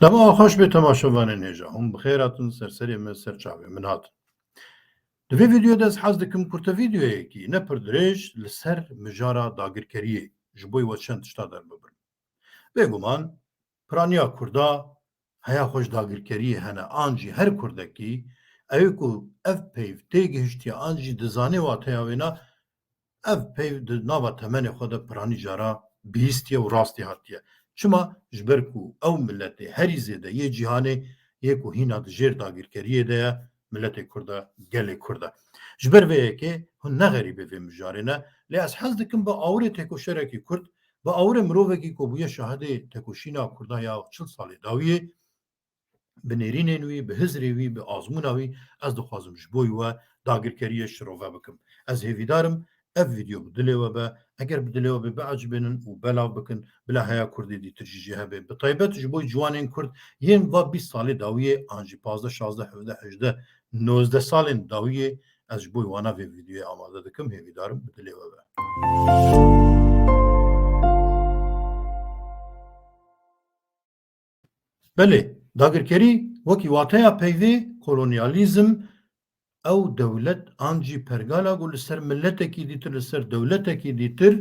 Dema xweş bê temaşevanên hêja hûn bi xêr hatin ser serê me ser çavê min hatin. Di vê vîdyoyê de ez hez dikim kurta vîdyoyekî ne pir dirêj li ser mijara dagirkeriyê ji bo we çend tişta derbibirin. Bêguman piraniya Kurda heya xwe ji dagirkeriyê hene an jî her Kurdekî ew ê ku ev peyv tê gihîştiye an jî dizane wateya wê na ev peyv di nava temenê xwe de piranî cara bihîstiye û rastî hatiye. Çima ji ber ku ew milletê herî zêde yê cîhanê yê ku hîna di jêr dagirkeriyê de ye milletê Kurd e gelê Kurd e. Ji ber vê yekê hûn nexerîbê vê mijarê ne lê ez hez dikim bi awirê têkoşerekî Kurd bi awirê mirovekî ku bûye şahidê tekoşîna Kurda ya çil salê dawiyê bi nêrînên wî, bi hizrê wî, bi azmûna wî ez dixwazim ji bo we dagirkeriyê şirove bikim. Ez hêvîdarim ev vîdyo bi dilê we be, eger bi dilê we be biecibînin û belav bikin bila heya Kurdê dîtir jî hebe. Bi taybet ji bo ciwanên Kurd yên va 20 salê dawiyê an jî 15, 16, 17, 18, 19 salên dawiyê ez ji bo wana vê vîdyoyê amade dikim hêvîdarim bi dilê we be. Belê, dagirkerî wekî wateya peyvê kolonyalîzm ew dewlet an jî pergala ku li ser milletekî dîtir li ser dewletekî dîtir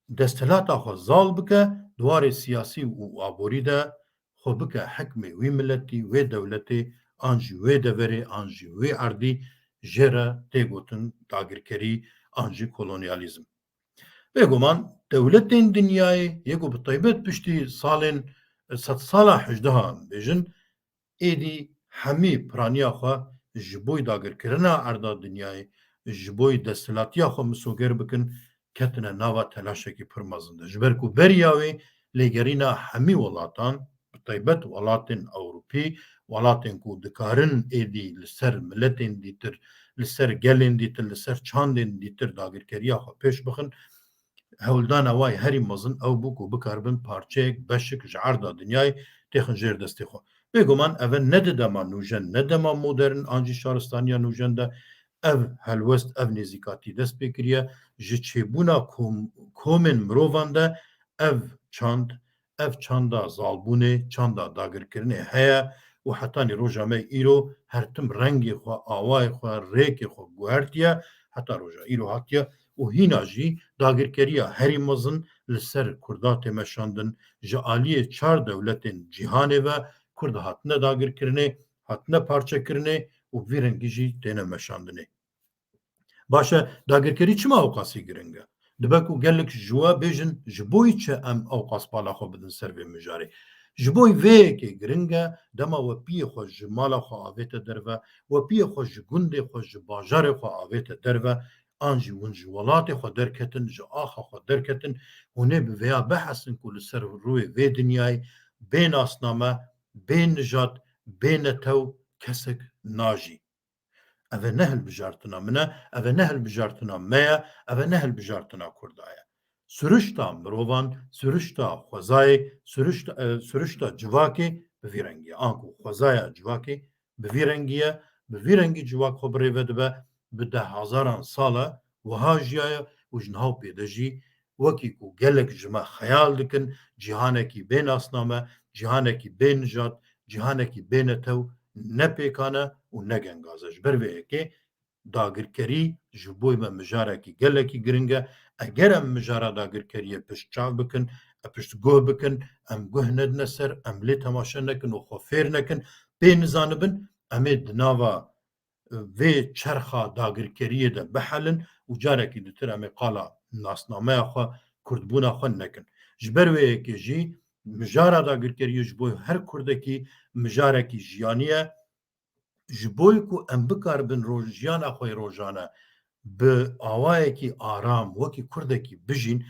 desthilata xwe zal bike dwarê siyasî û aborî de xwe bike hekmê wî milletî wê dewletê an jî wê deverê an jî wê erdî jê re tê gotin dagirkerî an jî kolonyalîzm. Bêguman dewletên dinyayê yê ku bi taybet piştî salên sed sala hejdehan bêjin êdî hemî piraniya xwe ji bo dagirkirina erda dinyayê ji bo desthilatiya xwe misoger bikin ketine nava telaşekî pir mezin de ji ber ku beriya wê lêgerîna hemî welatan bi taybet welatên Ewropî welatên ku dikarin êdî li ser milletên dîtir li ser gelên dîtir li ser çandên dîtir dagirkeriya xwe pêş bixin hewldana wayê herî mezin ew bû ku bikarbin parçeyek beşik ji erda dinyayê têxin jêr destê xwe. Bêguman ev ne di dema nûjen ne dema modern an jî şaristaniya nûjen de ev helwest ev nêzîkatî dest pê kiriye ji çêbûna komên mirovan de ev çanda zalbûnê çanda dagirkirinê heye û hetanî roja me îro her tim rengê xwe awayê xwe rêkê xwe guhertiye heta roja îro hatiye û hîna jî dagirkeriya herî mezin li ser Kurda tê meşandin ji aliyê çar dewletên cîhanê ve Kurd hatine dagirkirinê hatine parçekirinê û vî rengî jî têne meşandinê. Baş e dagirkerî çima ewqasî giring e? Dibe ku gelek ji we bêjin ji bo çi em ewqas pala xwe bidin ser vê mijarê. Ji bo vê yekê giring e dema we piyê xwe ji mala xwe avête derve, we piyê xwe ji gundê xwe ji bajarê xwe avête derve an jî hûn ji welatê xwe derketin ji axa xwe derketin hûn ê bi vêya bihesin ku li ser rûyê vê dinyayê bê nasname, bê nijad, bê netew kesek najî. Ev ne hilbijartina min e, ev ne hilbijartina me ye, ev ne hilbijartina Kurda ye. Sürüşta mirovan, sürüşta xwezayê, sürüşta civakê bi vî rengî ye. An ku xwezaya civakê bi vî rengî ye, bi vî rengî civak xwe birêve dibe bi deh hezaran sala wiha jiyaye û ji nihaw pê de jî wekî ku gelek ji me xeyal dikin cîhanekî bê nasname, cîhanekî bê nijad, cîhanekî bê netew nepêkane û ne gengaze. Ji ber vê yekê dagirkerî ji bo me mijarekî gelekî giring e. Eger em mijara dagirkeriyê pişt çav bikin, pişt guh bikin, em guh nedine ser, em lê temaşe nekin û xwe fêr nekin, pê nizanibin, em ê di nava vê çerxa dagirkeriyê de bihelin û carekî ditir em ê qala nasnameya xwe, Kurdbûna xwe nekin. Ji ber vê yekê jî mijara dagirkeriyê ji bo her Kurdekî mijarekî jiyanî ye ji bo ku em bikaribin jiyana xwe rojane bi awayekî aram wekî Kurdekî bijîn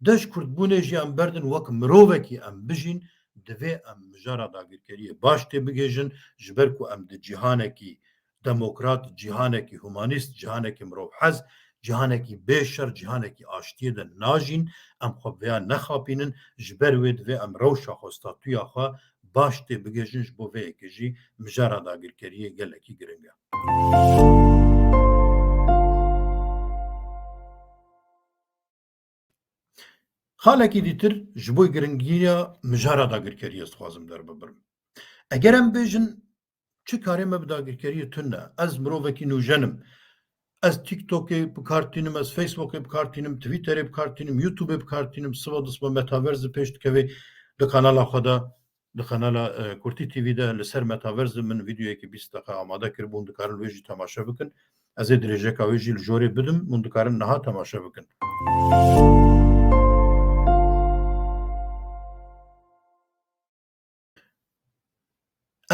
deş Kurdbûnê jî em berdin wek mirovekî em bijîn divê em mijara dagirkeriyê baş tê bigêjin ji ber ku em di cîhanekî demokrat, cîhanekî humanîst, cîhanekî mirovhez, cîhanekî bêşer, cîhanekî aştiyê de najîn em xwe vêya nexapînin ji ber wê divê em rewşa xwe statuya xwe baş tê bigêjin ji bo vê yekê jî mijara dagirkeriyê gelekî giring e. Xalekî dîtir ji bo giringiya mijara dagirkeriyê dixwazim derbibirim. Eger em bêjin çi karê me bi dagirkeriyê tune, ez mirovekî nûjenim, ez TikTokê bikartînim, ez Facebookê bikartînim, Twitterê bikartînim, YouTubeê bikartînim, siva disma metaverse pêş dikeve li kanala xwe de li kanala Kurtî TV de li ser metaverse min vîdeoyekî 20 deqa amade kiribûn dikarin wê jî temaşe bikin. Ez ê dirêjeka wê jî li jorê bidim hûn dikarin niha temaşe bikin.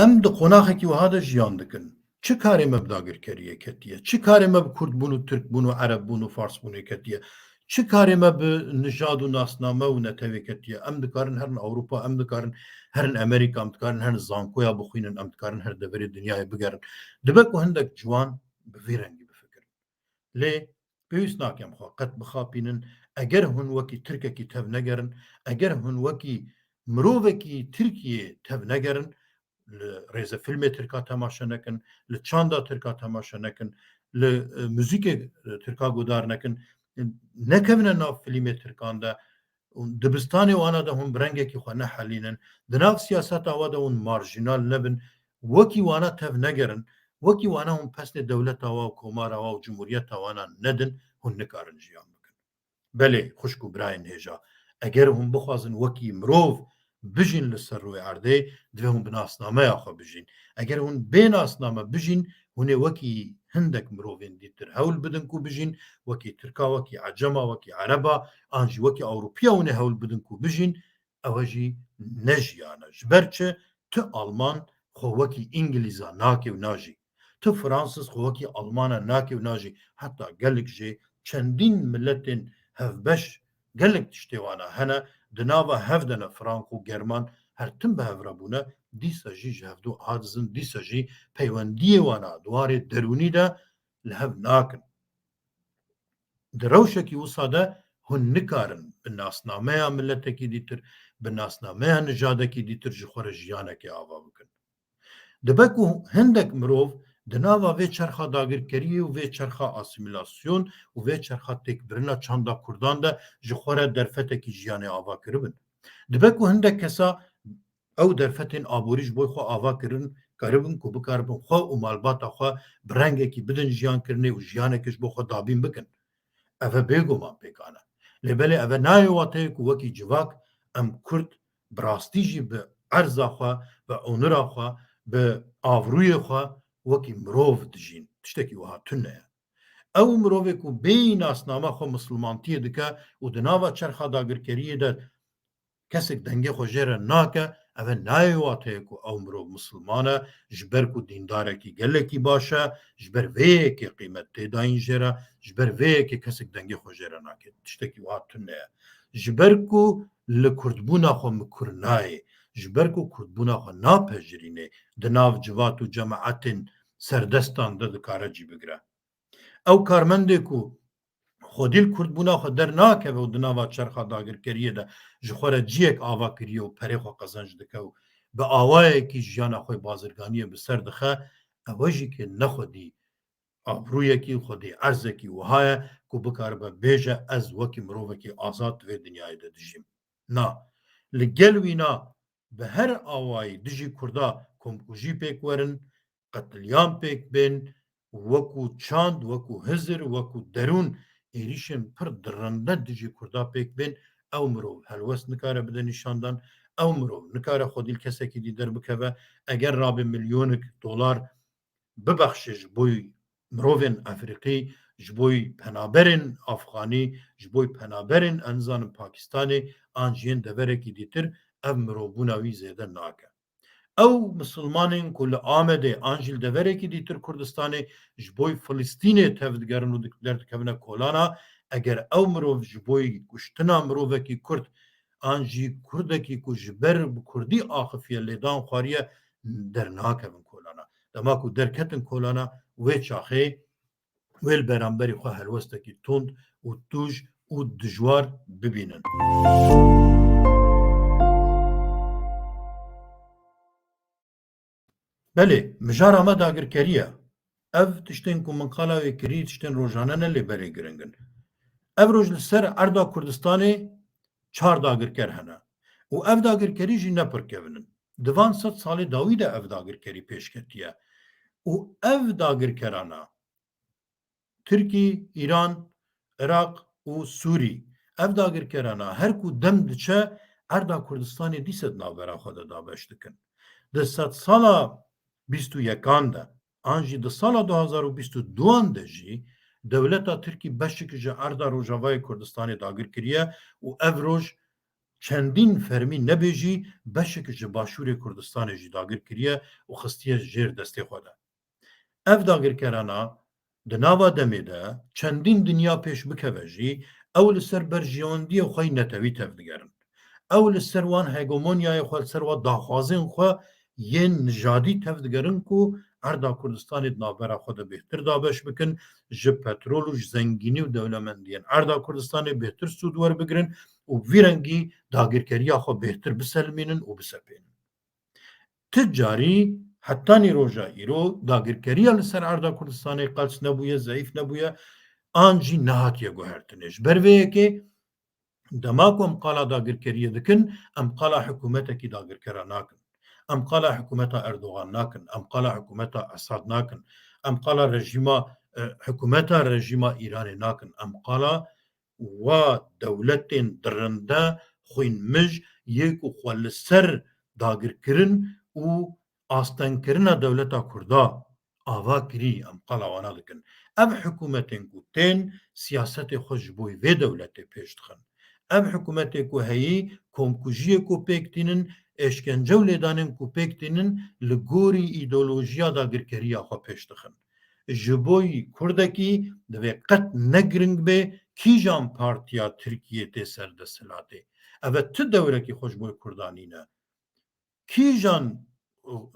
Em di qonaxekî wiha de jiyan dikin. Çi karê me bi dagirkeriyê ketiye? Çi karê me bi Kurdbûn û Tirkbûn û Erebûn û Farsbûnê ketiye? Çi karê me bi nijad û nasname û netewê ketiye? Em dikarin herin Ewropa, em dikarin herin Amerîka, em dikarin herin zankoya bixwînin, em dikarin her deverê dinyayê bigerin. Dibe ku hindek ciwan bi vê rengî bifikirin. Lê pêwîst nakem xwe qet bixapînin, eger hûn wekî Tirkekî tev negerin, eger hûn wekî mirovekî Tirkiyê tev negerin, li rêze filmê Tirka temaşe nekin, li çanda Tirka temaşe nekin, li müzîkê Tirka guhdar nekin, nekevine nav filmê Tirkan de, dibistanê wana de hûn bi rengekî xwe nehelînin, di nav siyaseta we de hûn marjînal nebin, wekî wana tev negerin, wekî wana hûn pesnê dewleta we û komara we û cumhuriyeta wana nedin, hûn nikarin jiyan bikin. Belê xwişk û birayên hêja, eger hûn bixwazin wekî mirov bijîn li ser rûyê erdê, divê hûn bi nasnameya xwe bijîn. Eger hûn bê nasname bijîn, hûn ê wekî hindek mirovên dîtir hewl bidin ku bijîn, wekî Tirka, wekî Ecema, wekî Ereba, an jî wekî Ewropiya hûn ê hewl bidin ku bijîn, ew jî ne jiyan e. Ji ber çi ti Alman xwe wekî İngilîza nake û najî. Ti Fransîz xwe wekî Alman e nake û najî. Heta gelek jê çendîn milletên hevbeş gelek tiştê wana hene, di nava hev de ne Frank û German her tim bi hev re bûne, dîsa jî ji hevdû adizin, dîsa jî peywendiyê wana dwarê derûnî de li hev nakin. Di rewşekî wisa de hûn nikarin bi nasnameya milletekî dîtir, bi nasnameya nijadekî dîtir ji xwe re jiyanekê ava bikin. Dibe ku hindek mirov di nava vê çerxa dagirkeriyê û vê çerxa asîmîlasyon û vê çerxa têkbirina çanda Kurdan de ji xwe re derfetekî jiyanê ava kiribin. Dibe ku hindek kesa ew derfetên aborî ji bo xwe ava kirin, karibin ku bikaribin xwe û malbata xwe bi rengekî bidin jiyankirinê û jiyanekê ji bo xwe dabîn bikin. Ev e bêguman pêkan e. Lê belê ev e nayê wateyê ku wekî civak em Kurd bi rastî jî bi erza xwe, bi onura xwe, bi avrûyê xwe wekî mirov dijîn. Tiştekî wiha tune ye. Ew mirovê ku bê nasnama xwe misilmantiyê dike û di nava çerxa dagirkeriyê de kesek dengê xwe jê re nake, ev e nayê wateyê ku ew mirov misilman e, ji ber ku dîndarekî gelekî baş e, ji ber vê yekê qîmet tê dayîn jê re, ji ber vê yekê kesek dengê xwe jê re nake. Tiştekî wiha tune ye. Ji ber ku li Kurdbûna xwe mikur nayê, ji ber ku Kurdbûna xwe napejirînê, di nav civat û cemaetên serdestan de dikare cî bigire. Ew karmendê ku xwedî Kurdbûna xwe dernakeve û di nava çerxa dagirkeriyê de ji xwe re ciyek ava kiriye û perê xwe qezenc dike û bi awayekî jiyana xwe bazirganiyê bi ser dixe, ew jî kê nexwedî abrûyekî xwedî erzekî wiha ye ku bikaribe bêje ez wekî mirovekî azad di vê dinyayê de dijîm. Na, li gel wîna bi her awayî dijî Kurda komkujî pêk werin, qetilyan pêk bên, wekû çand, wekû Hizir, wekû derûn êrişên pir dirinde dijî Kurda pêk bên, ew mirov helwest nikare bide nîşandan, ew mirov nikare xwedî li kesekî dî derbikeve, eger rabê milyonek dolar bibexşe ji bo mirovên Efrîqî, ji bo penaberên Afxanî, ji bo penaberên enzanin Pakistanê an ji yên deverekî dîtir, ev mirovbûna wî zêde nake. Ew misilmanên ku li Amedê an jî li deverekî dîtir Kurdistanê ji bo Filîstînê tev digerin û derdikevine kolana, eger ew mirov ji bo kuştina mirovekî Kurd an jî Kurdekî ku ji ber bi Kurdî axifiye lêdan xwariye dernakevin kolana. Dema ku derketin kolana wê çaxê wê li beramberî xwe helwestekî tund û tûj û dijwar bibînin. Belê, mijara me dagirkeriye. Ev tiştên ku min qala wê kirî tiştên rojane ne lê berê giring in. Ev roj li ser erda Kurdistanê çar dagirker hene û ev dagirkerî jî nepirkevinin. Divan 100 salê dawî de ev dagirkerî pêşketiye. û ev dagirkerana Tirkî, İran, Iraq û Sûrî ev dagirkerana her ku dem diçe erda Kurdistanê dîse di navbera xwe de dabeş dikin. Di sed sala bîst û yekan de an jî di sala 2022 de jî dewleta Tirkî beşekî ji erda Rojavayê Kurdistanê dagir kiriye û ev roj çendîn fermî nebêjî beşekî ji Başûrê Kurdistanê jî dagir kiriye û xistiye jêr destê xwe de. Ev dagirkerana di nava demê de çendîn dinya pêş bikeve jî ew li ser berjiyandiyê xwe netewî tev digerin. Ew li ser wan hegemonyayê xwe li ser wan daxwazên xwe yên nijadî tev digerin ku erda Kurdistanê di navbera xwe de bêhtir dabeş bikin, ji petrol û ji zengînî û dewlemendiyên erda Kurdistanê bêhtir sûd werbigirin û vî rengî dagirkeriya xwe bêhtir biselmînin û bisepênin. Ti carî hetanî roja îro dagirkeriya li ser erda Kurdistanê qels nebûye, zeyîf nebûye, an jî nehatiye guhertinê. Ji ber vê yekê dema ku em qala dagirkeriyê dikin, em qala hikûmetekî dagirkera nakin. Em qala hikûmeta Erdogan nakin, em qala hikûmeta Esad nakin, em qala rejîma hikûmeta rejîma Îranê nakin. Em qala wa dewletên dirinde xwîn mij yê ku xwe li ser dagirkirin û astenkirina dewleta Kurda ava kirî em qala wana dikin. Ev hikûmetên ku tên siyasetê xwe ji bo vê dewletê pêş dixin. Ev hikûmetê ku heyî komkujiyê ku pêktînin, eşkence û lêdanên ku pêktînin li gorî îdeolojiya dagirkeriya xwe pêş dixin. Ji bo Kurdekî divê qet ne giring bê kîjan Partiya Tirkiyê tê serdesthilatê. Ev ti dewrekî xwe ji bo Kurdan îne. Kîjan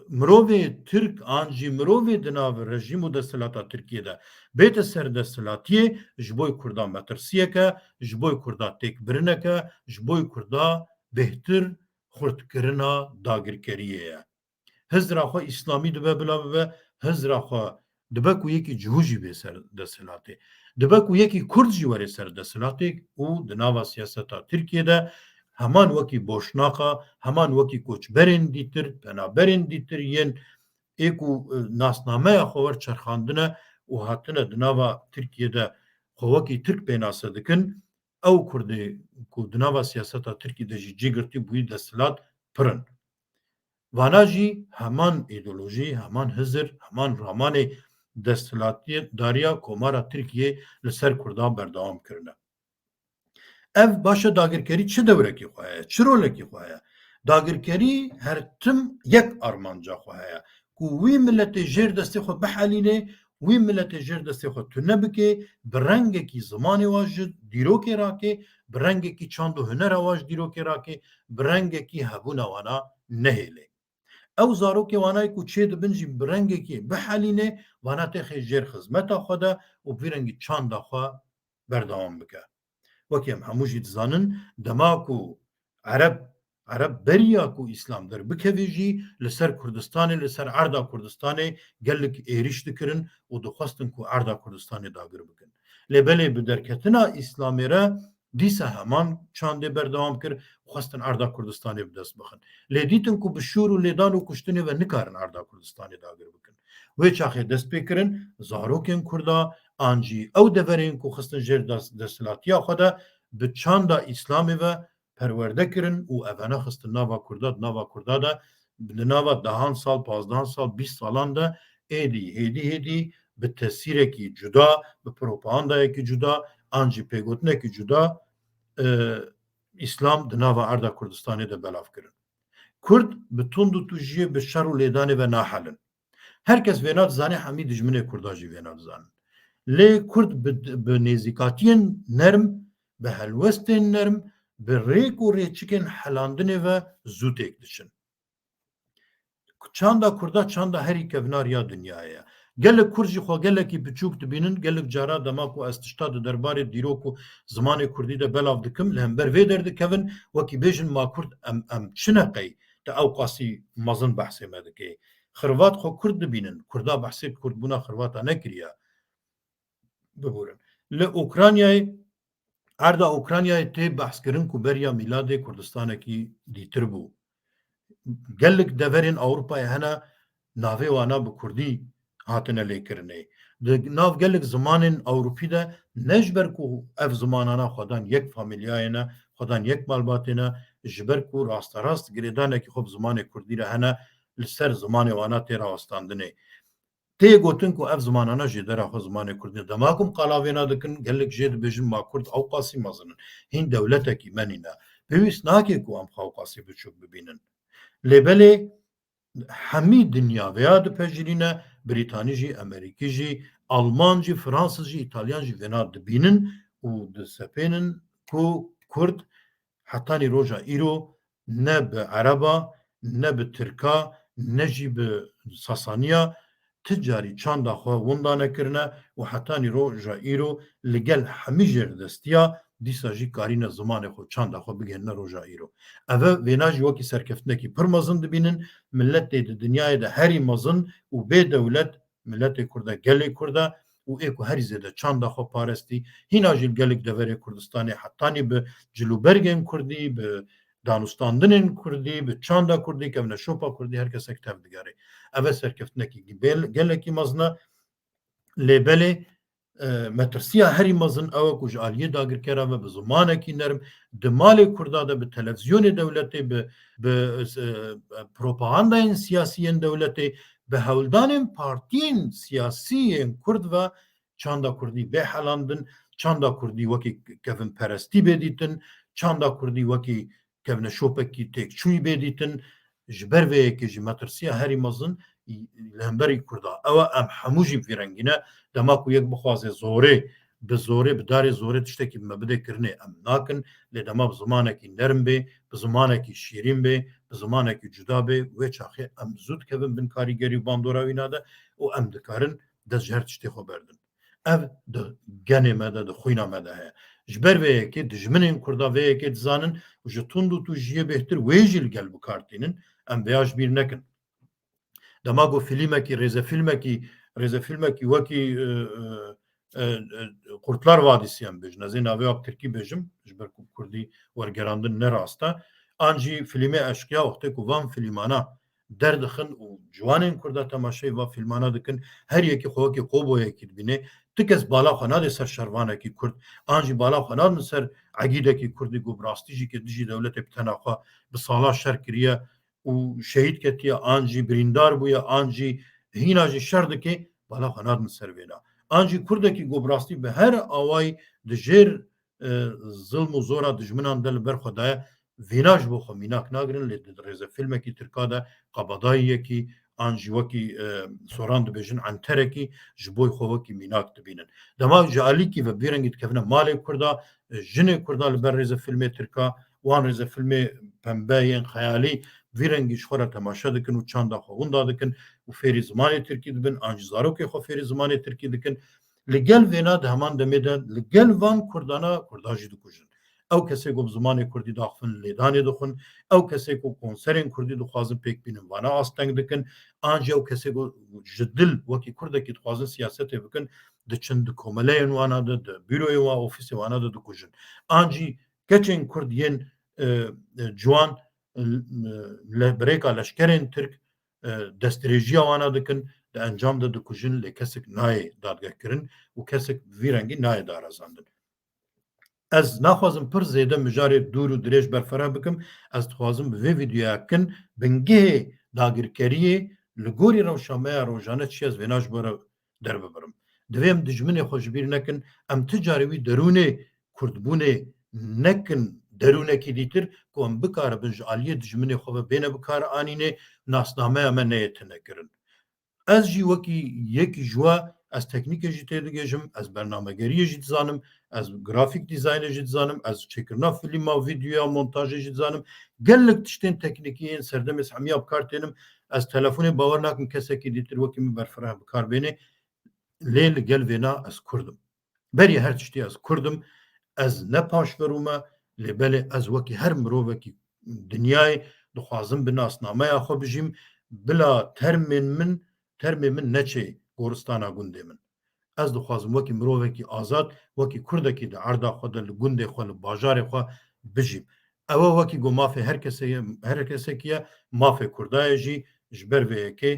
mirovê Tirk an jî mirovê di nav rejîm û desthilata Tirkiyê de bête serdesthilatiyê ji bo Kurdan metirsiyeke, ji bo Kurda têkbirineke, ji bo Kurda bêhtir xurtkirina dagirkeriyê ye. Hizra xwe İslamî dibe bila bibe, hizra xwe dibe ku yekî cihû jî bê serdesthilatê. Dibe ku yekî Kurd jî were serdesthilatê û di nava siyaseta Tirkiyê heman wekî boşnaxa, heman wekî koçberên dîtir, penaberên dîtir yên ê ku nasnameya xwe werçerxandine û hatine di nava Tirkiyê xwe wekî Tirk pênase dikin, ew Kurdê ku di nava siyaseta Tirkî de jî cîgirtî bûyî desthilat pirin. Vana jî heman îdeolojî, heman hizir, heman ramanê desthilatiyê dariya komara Tirkiyê li ser Kurdan berdewam kirine. Ev başa dagirkerî çi dewrekî xwe heye, çi rolekî xwe heye? Dagirkerî her tim yek armanca xwe heye ku wî milletê jêr destê xwe bihelîne, wî milletê jêr destê xwe tune bike, bi rengekî zimanê wan ji dîrokê rake, bi rengekî çand û hunera wan ji dîrokê rake, bi rengekî hebûna wana nehêle. Ew zarokê wanayê ku çê dibin jî bi rengekî bihelîne, wana têxê jêr xizmeta xwe de û vî rengî çanda xwe berdewam bike. Wekî em hemû jî dizanin dema ku Ereb beriya ku îslam derbikeve jî li ser Kurdistanê, li ser erda Kurdistanê gelek êriş dikirin û dixwestin ku erda Kurdistanê dagir bikin. Lê belê bi derketina îslamê re dîsa heman çandê berdewam kir, xwestin erda Kurdistanê bi dest bixin. Lê dîtin ku bi şûr û lêdan û kuştinê ve nikarin erda Kurdistanê dagir bikin. Wê çaxê dest pê kirin, zarokên Kurda an jî ew deverên ku xistin jêr desthilatiya xwe de bi çanda İslamê ve perwerde kirin û evene xistin nava Kurda, nava Kurda de di nava dehan sal, pazdehan sal, 20 salan de êdî hêdî bi tesîrekî cuda, bi propagandayekî cuda, an jî pêgotinekî cuda İslam di nava erda Kurdistanê de belav kirin. Kurd bi tund û tujiyê bi şer û lêdanê ve nahelin. Herkes vêna dizane hemî dijminê Kurda jî vêna dizanin. Lê Kurd bi nêzîkatiyên nerm, bi helwestên nerm, bi rêk û rêçikên helandinê ve zû têk diçin. Çanda Kurda çanda herî kevnariya dinyayê ye. Gelek Kurd jî xwe gelekî biçûk dibînin, gelek cara dema ku ez tişta di derbarê dîrok û zimanê Kurdî de belav dikim, li hember vê derdikevin, wekî bêjin ma Kurd em çi neqey te ew qasî mezin behsê me dike. Xirvat xwe Kurd dibînin, Kurda behsê Kurdbûna xirvata nekiriye. Biborin. Li Ukraynayê Erda Ukraynayê tê behskirin ku beriya mîladê Kurdistanekî dîtir bû. Gelek deverên Ewropayê hene navê wana bi Kurdî hatine lêkirinê. Di nav gelek zimanên Ewropî de ne ji ber ku ev zimanana xwedan yek familyayê ne, xwedan yek malbatê ne, ji ber ku rasterast girêdanekî xwe bi zimanê Kurdî re hene li ser zimanê wana tê rawestandinê. Tê gotin ku ev zimanana jê dera xwe zimanê Kurdî dema ku qalavêna dikin gelek jê dibêjin ma Kurd ew qasî mezin in. Hîn dewletekî menîne. Pêwîst nake ku em xwe ew qasî biçûk bibînin. Lêbelê hemî dinya veya dipejirîne Brîtanî jî, Amerîkî jî, Alman jî, Fransız jî, İtalyan jî vêna dibînin û disepênin ku Kurd hetanî roja îro ne bi Ereba, ne bi Tirka, ne jî bi Sasaniya ti carî çanda xwe winda nekirine û hetanî roja îro li gel hemî jêrdestiya dîsa jî karîne zimanê xwe çanda xwe bigihîne roja îro. Ev e vêna jî wekî serkeftinekî pir mezin dibînin, milletê di dinyayê de herî mezin û bê dewlet milletê Kurd e gelê Kurd e û ê ku herî zêde çanda xwe parestî, hîna jî gelek deverê Kurdistanê hetanî bi cilûbergên Kurdî, bi danûstandinên Kurdî, bi çanda Kurdî, kevne şopa Kurdî her kesek tev digerê. Ev e serkeftinekî gelekî mezin e. Lêbelê metirsiya herî mezin ew e ku ji aliyê dagirkera ve bi zimanekî nerm di malê Kurda de bi televizyonê dewletê bi propagandayên siyasî yên dewletê bi hewldanên partiyên siyasî yên Kurd ve çanda Kurdî bêhelandin, çanda Kurdî wekî kevinperestî bêdîtin, çanda Kurdî wekî kevneşopekî têkçûyî bêdîtin ji ber vê yekê jî metirsiya herî mezin li hemberî Kurda. Ew e em hemû jî vî rengî ne dema ku yek bixwaze zorê bi zorê bi darê zorê tiştekî me bide kirinê em nakin lê dema bi zimanekî nerm bê, bi zimanekî şîrîn bê, bi zimanekî cuda bê wê çaxê em zû dikevin bin karîgerî û bandora wî de û em dikarin dest ji her tiştê xwe berdin. Ev di genê me de di xwîna me de heye. Ji ber vê yekê dijminên Kurda vê yekê dizanin û ji tund û tu jiye bêhtir wê jî li gel bikartînin em vêya ji bîr nekin. Dema got filmekî rêzefilmekî wekî Kurtlar Vadîsiyan bêjin ez ê navê wek Tirkî bêjim ji ber ku Kurdî wergerandin ne rast e an jî filmê eşqiya wextê ku van filmana derdixin û ciwanên Kurda temaşeyê van filmana dikin her yekî xwe wekî qoboyekî dibîne ti kes bala xwe nade ser şervanekî Kurd an jî bala xwe nadin ser egîdekî Kurdî got bi rastî jî dijî dewletê bi tena xwe bi sala şer kiriye û şehîd ketiye an jî birîndar bûye an jî hîna jî şer dike bala xwe nadin ser vêna. An jî Kurdekî got bi rastî bi her awayî di jêr zilm û zora dijminan de li ber xwe daye vêna ji bo xwe mînak nagirin lê di rêzefilmekî Tirka de qebedayiyekî an jî wekî soran dibêjin enterekî ji bo xwe wekî mînak dibînin. Dema ji alîkî ve vê rengî dikevine malê Kurda jinê Kurda li ber rêzefilmê Tirka wan rêzefilmê pembeyên xeyalî vî rengî ji xwe re temaşe dikin û çanda xwe winda dikin û fêrî zimanê Tirkî dibin an jî zarokê xwe fêrî zimanê Tirkî dikin li gel vêna di heman demê de li gel van Kurdana Kurda jî dikujin. Ew kesê ku bi zimanê Kurdî daxivin lêdanê dixwin, ew kesê ku konserên Kurdî dixwazin pêk bînin vana asteng dikin, an jî ew kesê ku ji dil wekî Kurdekî dixwazin siyasetê bikin diçin di komeleyên wana de di büroyên wan ofîsê wana de dikujin. An jî keçên Kurd yên ciwan birêka leşkerên Tirk destdirêjiya wana dikin di encam de dikujin lê kesek nayê dadgehkirin û kesek vî rengî nayê darazandin. Ez naxwazim pir zêde mijarê dûr û dirêj berfireh bikim ez dixwazim bi vê vîdyoya kin bingehê dagirkeriyê li gorî rewşameya rojane çi ez vêna ji bo re derbibirim. Divê em dijminê xwe ji bîr nekin em ti carî wî derûnê Kurdbûnê nekin derûnekî dîtir ku em bikaribin ji aliyê dijminê xwe ve bêne bikare anînê nasnameya me neyêtine kirin. Ez jî wekî yekî ji we ez teknîkê jî tê digêjim, ez bernamegeriyê jî dizanim, ez grafîk dîzaynê jî dizanim, ez çêkirina filma, vîdyoya, montajê jî dizanim. Gelek tiştên teknîkî yên serdemê ez hemiya bikar tênim. Ez telefonê bawer nakim kesekî dîtir wekî min berfireh bikar bêne. Lê li gel vêna ez Kurd im. Beriya her tiştî ez Kurd im. Ez ne paşverû me lê belê ez wekî her mirovekî dinyayê dixwazim bi nasnameya xwe bijîm bila termên min neçê goristana gundê min. ez dixwazim wekî mirovekî azad wekî Kurdekî di erda xwe de li gundê xwe li bajarê xwe bijîm. Ew wekî got mafê her kesekî ye mafê Kurdayê jî ji ber vê yekê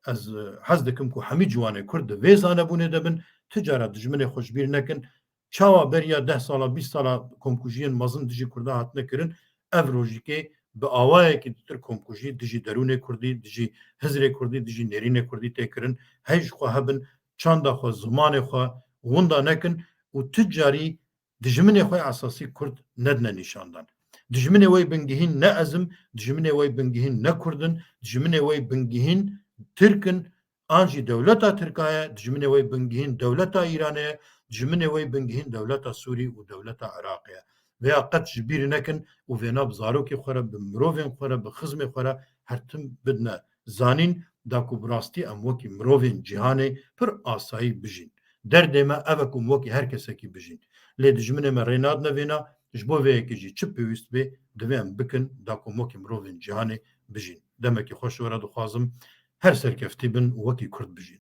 ez hez dikim ku hemî ciwanê Kurd di vê zanebûnê de bin ti cara dijminê xwe ji bîr nekin çawa beriya 10 sala 20 sala komkujiyên mezin dijî Kurda hatine kirin ev rojîkê bi awayekî ditir komkujî dijî derûnê Kurdî dijî Hizrê Kurdî dijî nêrînê Kurdî tê kirin hey ji xwe hebin çanda xwe zimanê xwe winda nekin û ti carî dijminê xwe esasî Kurd nedine nîşandan. Dijminê wê bingihîn ne ezim, dijminê wê bingihîn ne Kurdin, dijminê wê bingihîn Tirkin an jî dewleta Tirkiye, dijminê wê bingihîn dewleta Îranê ye, dijminê wê bingihîn dewleta Sûrî û dewleta Iraqê ye. Vêya qet ji bîr nekin û vêna bi zarokê xwe re, bi mirovên xwe re, bi xizmê xwe re her tim bidine zanîn da ku bi rastî em wekî mirovên cîhanê pir asayî bijîn. Derdê me ev e ku wekî her kesekî bijîn. Lê dijminê me rê nadine vêna ji bo vê yekê jî çi pêwîst bê divê em bikin da ku wekî mirovên cîhanê bijîn. Demekî xweş were dixwazim her serkeftî bin û wekî Kurd bijîn.